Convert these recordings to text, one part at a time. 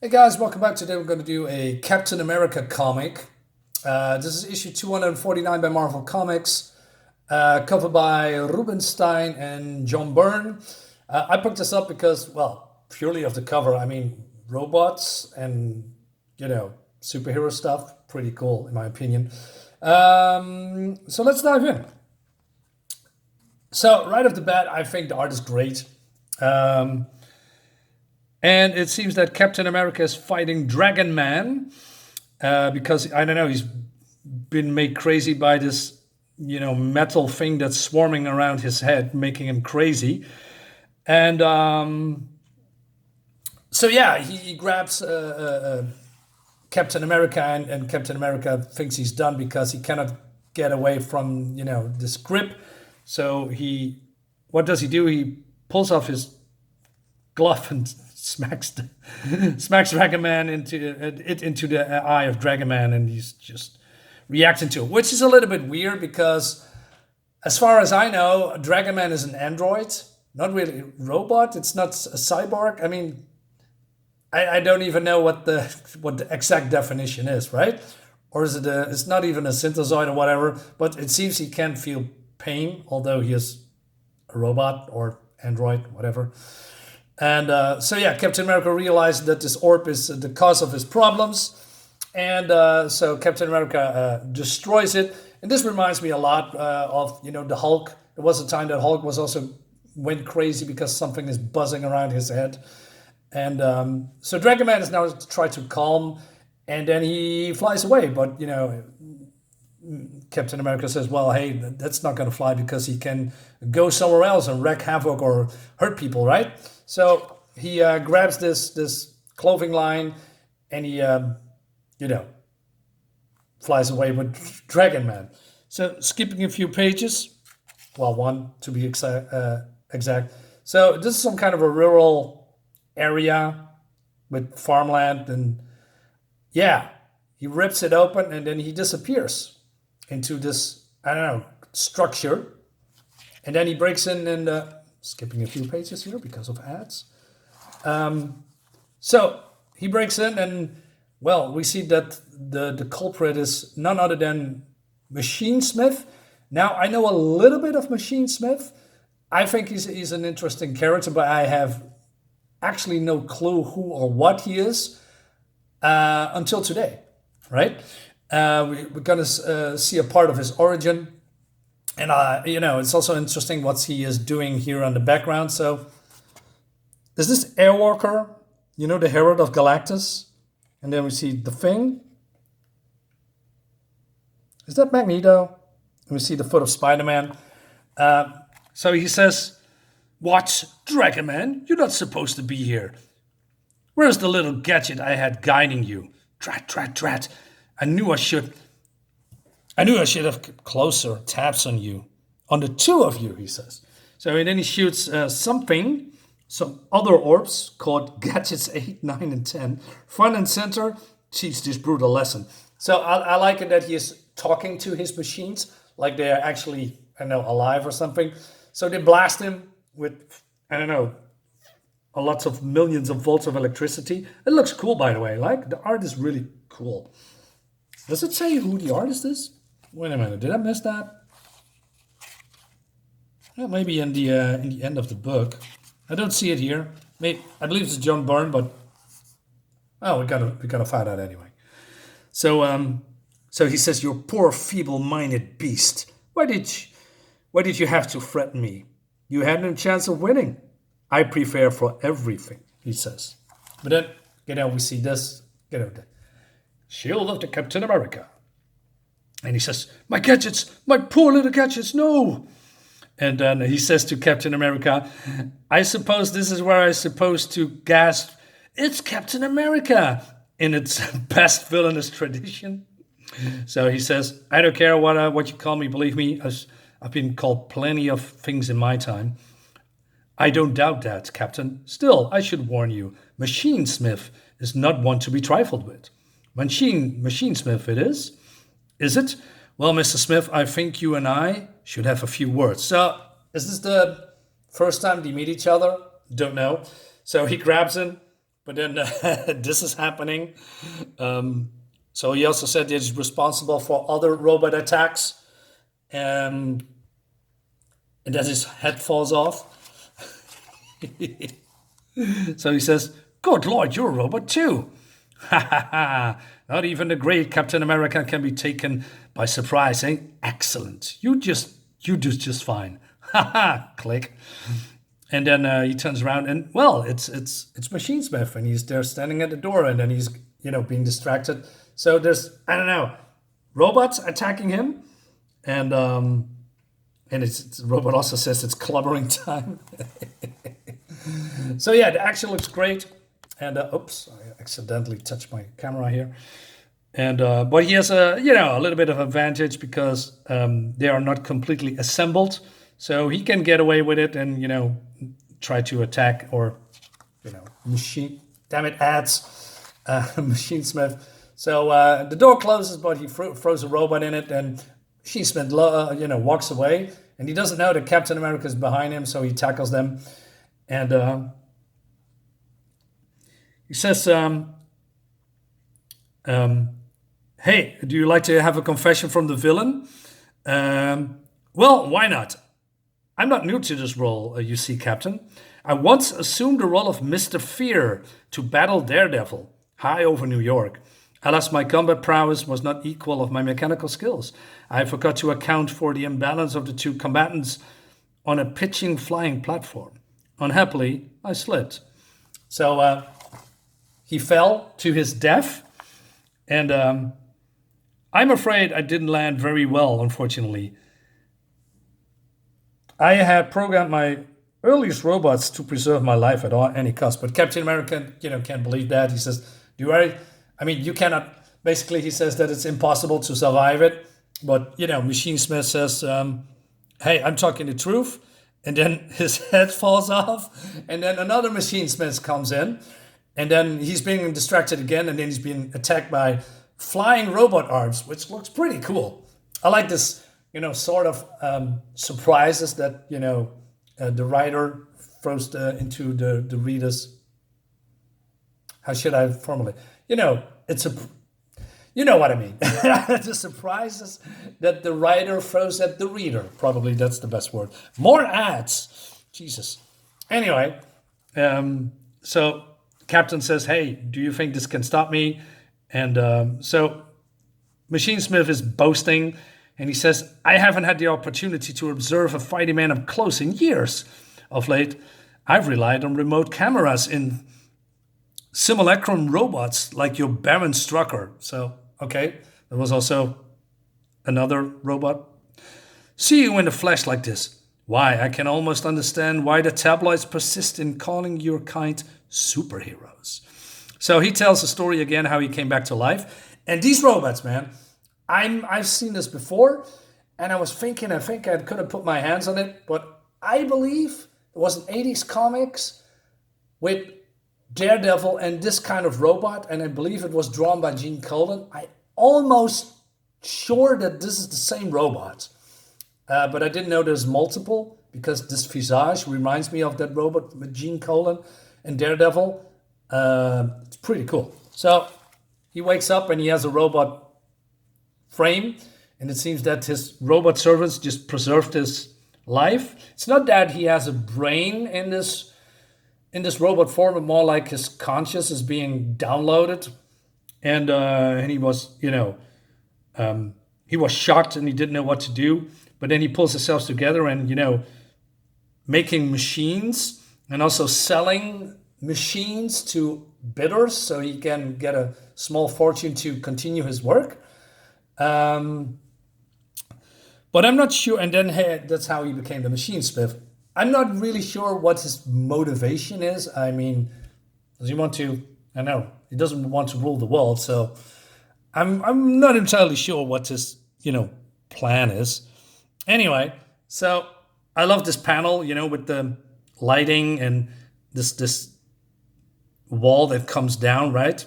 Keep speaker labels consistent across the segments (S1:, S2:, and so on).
S1: Hey guys, welcome back. Today we're going to do a Captain America comic. This is issue 249 by Marvel Comics, covered by Rubenstein and John Byrne. I picked this up because, well, purely of the cover. I mean, robots and, superhero stuff, pretty cool in my opinion. So let's dive in. So right off the bat, I think the art is great. Um, And it seems that Captain America is fighting Dragon Man because I don't know, he's been made crazy by this, metal thing that's swarming around his head, making him crazy. And so yeah, he grabs Captain America, and Captain America thinks he's done because he cannot get away from this grip. So what does he do? He pulls off his glove and smacks Dragon Man into the eye of Dragon Man, and he's just reacting to it, which is a little bit weird because, as far as I know, Dragon Man is an android, not really a robot. It's not a cyborg. I mean, I don't even know what the exact definition is, right? Or is it it's not even a synthezoid or whatever, but it seems he can feel pain, although he is a robot or android, whatever. And so yeah, Captain America realized that this orb is the cause of his problems, and so Captain America destroys it. And this reminds me a lot of the Hulk. There was a time that Hulk was also went crazy because something is buzzing around his head, and so Dragon Man is now trying to calm, and then he flies away. But Captain America says, "Well, hey, that's not going to fly because he can go somewhere else and wreak havoc or hurt people, right?" So he grabs this clothing line, and he flies away with Dragon Man. So skipping a few pages, well, one to be exact. So this is some kind of a rural area with farmland, and yeah, he rips it open, and then he disappears into this, I don't know, structure, and then he breaks in and skipping a few pages here because of ads. So he breaks in, and well, we see that the culprit is none other than Machinesmith. Now, I know a little bit of Machinesmith. I think he's an interesting character, but I have actually no clue who or what he is until today, right? We're going to see a part of his origin. And, it's also interesting what he is doing here on the background. So, is this Airwalker, the Herald of Galactus? And then we see the Thing. Is that Magneto? And we see the foot of Spider-Man. So he says, "What, Dragon Man? You're not supposed to be here. Where's the little gadget I had guiding you? Drat, drat, drat. I knew I should have kept closer tabs on you. On the two of you," he says. So and then he shoots some other orbs called Gadgets 8, 9, and 10. Front and center, teach this brutal lesson. So I like it that he is talking to his machines like they're actually, alive or something. So they blast him with, a lots of millions of volts of electricity. It looks cool, by the way. Like, the art is really cool. Does it say who the artist is? Wait a minute, did I miss that? Well, maybe in the end of the book. I don't see it here. I believe it's John Byrne, but we gotta find out anyway. So he says, "You poor feeble-minded beast. Why did you have to threaten me? You had no chance of winning. I prepare for everything," he says. But then we see this, the shield of the Captain America. And he says, "My gadgets, my poor little gadgets, no." And then he says to Captain America, "I suppose this is where I'm supposed to gasp, 'It's Captain America,' in its best villainous tradition." So he says, "I don't care what you call me, believe me, as I've been called plenty of things in my time. I don't doubt that, Captain. Still, I should warn you, Machinesmith is not one to be trifled with." Machinesmith it is. Is it? Well, Mr. Smith, I think you and I should have a few words. So, is this the first time they meet each other? Don't know. So he grabs him, But then this is happening. So he also said he's responsible for other robot attacks, and then his head falls off. So he says, "Good Lord, you're a robot too." Ha ha ha. Not even the great Captain America can be taken by surprise, eh? Excellent. You do just fine. Ha ha. Click. And then he turns around and, well, it's Machinesmith, and he's there standing at the door, and then he's being distracted. So there's, I don't know, robots attacking him, and it's the robot also says it's clubbering time. So yeah, the action looks great. And oops, I accidentally touched my camera here. And but he has a little bit of advantage because they are not completely assembled, so he can get away with it and try to attack or machine. Damn it, ads, Machinesmith. So the door closes, but he throws a robot in it, and Machinesmith walks away, and he doesn't know that Captain America is behind him, so he tackles them, and he says, "Hey, do you like to have a confession from the villain?" Well, why not? I'm not new to this role, you see, Captain. I once assumed the role of Mr. Fear to battle Daredevil high over New York. Alas, my combat prowess was not equal of my mechanical skills. I forgot to account for the imbalance of the two combatants on a pitching flying platform. Unhappily, I slipped. So he fell to his death, and I'm afraid I didn't land very well, unfortunately. I had programmed my earliest robots to preserve my life at any cost, but Captain America, can't believe that. He says, "Do you worry? I mean, you cannot." Basically, he says that it's impossible to survive it. But Machinesmith says, "Hey, I'm talking the truth." And then his head falls off, and then another Machinesmith comes in, and then he's being distracted again, and then he's being attacked by flying robot arms, which looks pretty cool. I like this, sort of surprises that the writer throws into the readers. How should I formulate? It's a, what I mean. The surprises that the writer throws at the reader. Probably that's the best word. More ads. Jesus. Anyway, so Captain says, "Hey, do you think this can stop me?" And so Machinesmith is boasting, and he says, "I haven't had the opportunity to observe a fighting man up close in years. Of late, I've relied on remote cameras in simulacrum robots like your Baron Strucker." So, okay, there was also another robot. "See you in the flesh like this. Why, I can almost understand why the tabloids persist in calling your kind superheroes." So he tells the story again, how he came back to life. And these robots, man, I've seen this before, and I was thinking, I think I could have put my hands on it, but I believe it was an 80s comics with Daredevil and this kind of robot, and I believe it was drawn by Gene Colan. I almost sure that this is the same robot, but I didn't know there's multiple, because this visage reminds me of that robot with Gene Colan and Daredevil. It's pretty cool. So he wakes up and he has a robot frame, and it seems that his robot servants just preserved his life. It's not that he has a brain in this robot form, but more like his conscious is being downloaded. And he was, he was shocked and he didn't know what to do. But then he pulls himself together and, making machines and also selling machines to bidders so he can get a small fortune to continue his work. But I'm not sure. And then that's how he became the Machinesmith. I'm not really sure what his motivation is. I mean, does he want to? I know he doesn't want to rule the world, so I'm not entirely sure what his plan is. Anyway, so I love this panel, with the lighting and this wall that comes down, right?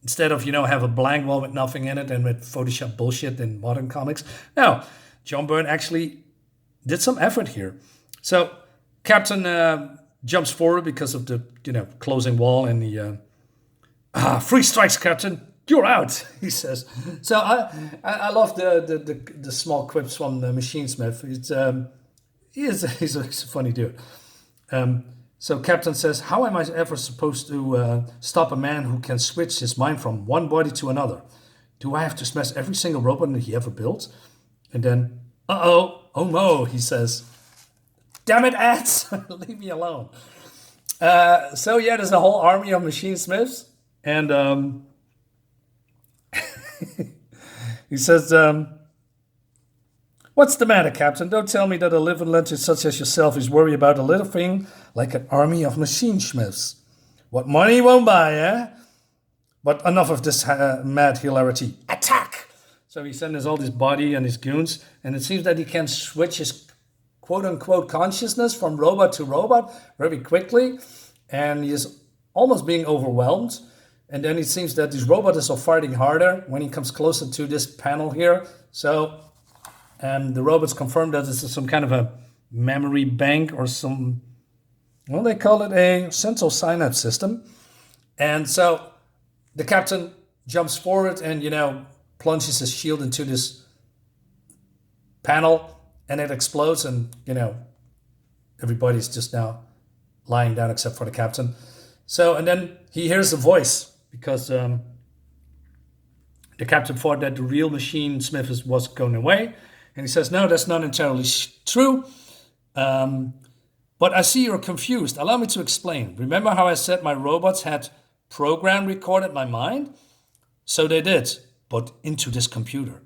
S1: Instead of have a blank wall with nothing in it and with Photoshop bullshit in modern comics. No, John Byrne actually did some effort here. So Captain jumps forward because of the, closing wall, and the, 3 strikes, Captain. You're out, he says. So I love the small quips from the Machinesmith. He's a funny dude. So Captain says, how am I ever supposed to stop a man who can switch his mind from one body to another? Do I have to smash every single robot that he ever built? And then, oh no, he says, damn it, ads, leave me alone. So yeah, there's a whole army of Machinesmiths. And he says, what's the matter, Captain? Don't tell me that a living legend such as yourself is worried about a little thing like an army of Machinesmiths. What money won't buy, eh? But enough of this mad hilarity. Attack! So he sends all his body and his goons, and it seems that he can switch his quote-unquote consciousness from robot to robot very quickly, and he is almost being overwhelmed. And then it seems that these robots are fighting harder when he comes closer to this panel here. So the robots confirm that this is some kind of a memory bank or some, well, they call it a central synapse system. And so the captain jumps forward and, plunges his shield into this panel, and it explodes, and, everybody's just now lying down except for the captain. So, and then he hears a voice, because the captain thought that the real Machinesmith was going away. And he says, no, that's not entirely true. But I see you're confused. Allow me to explain. Remember how I said my robots had program recorded my mind? So they did, but into this computer.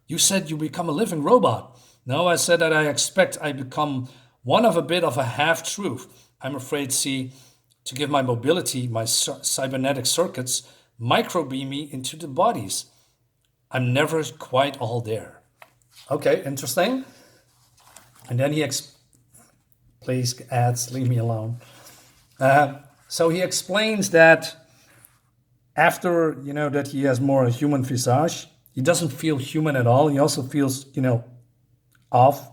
S1: You said you become a living robot. No, I said that I expect I become one of a bit of a half-truth. I'm afraid, see, to give my mobility, my cybernetic circuits microbeam me into the bodies. I'm never quite all there. Okay, interesting. And then he please, ads, leave me alone. So he explains that after, that he has more a human visage, he doesn't feel human at all. He also feels, off.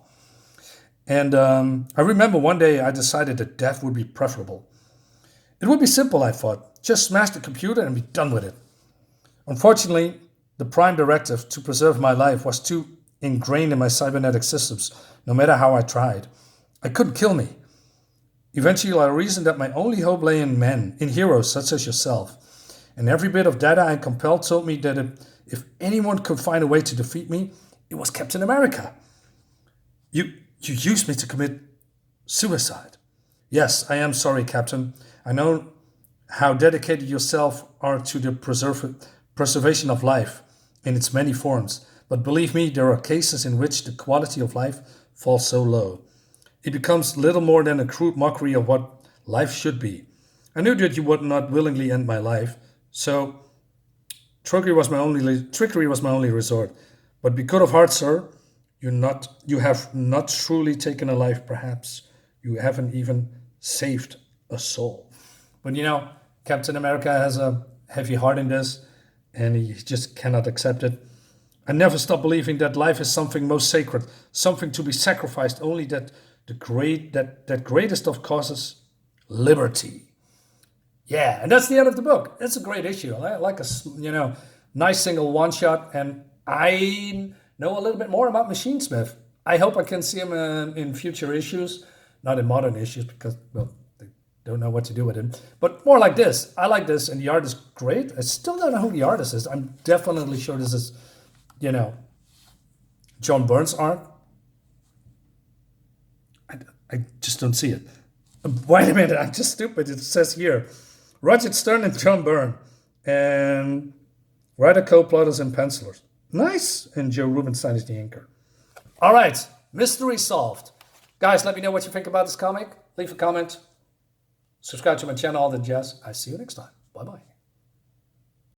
S1: And I remember one day I decided that death would be preferable. It would be simple, I thought. Just smash the computer and be done with it. Unfortunately, the prime directive to preserve my life was too ingrained in my cybernetic systems, no matter how I tried. I couldn't kill me. Eventually, I reasoned that my only hope lay in men, in heroes such as yourself. And every bit of data I compelled told me that if anyone could find a way to defeat me, it was Captain America. You used me to commit suicide. Yes, I am sorry, Captain. I know how dedicated yourself are to the preservation of life in its many forms. But believe me, there are cases in which the quality of life falls so low. It becomes little more than a crude mockery of what life should be. I knew that you would not willingly end my life, so trickery was my only resort. But be good of heart, sir. You have not truly taken a life, perhaps. You haven't even saved a soul. But Captain America has a heavy heart in this, and he just cannot accept it. I never stop believing that life is something most sacred, something to be sacrificed, only that that greatest of causes, liberty. Yeah, and that's the end of the book. It's a great issue. I like a nice single one shot, and I know a little bit more about Machinesmith. I hope I can see him in future issues, not in modern issues because they don't know what to do with him. But more like this. I like this, and the art is great. I still don't know who the artist is. I'm definitely sure this is, John Byrne's art. I just don't see it. Wait a minute, I'm just stupid. It says here, Roger Stern and John Byrne, and writer, co-plotters, and pencilers. Nice. And Joe Rubenstein is the inker. All right, mystery solved. Guys, let me know what you think about this comic. Leave a comment. Subscribe to my channel, all the jazz. I see you next time. Bye-bye.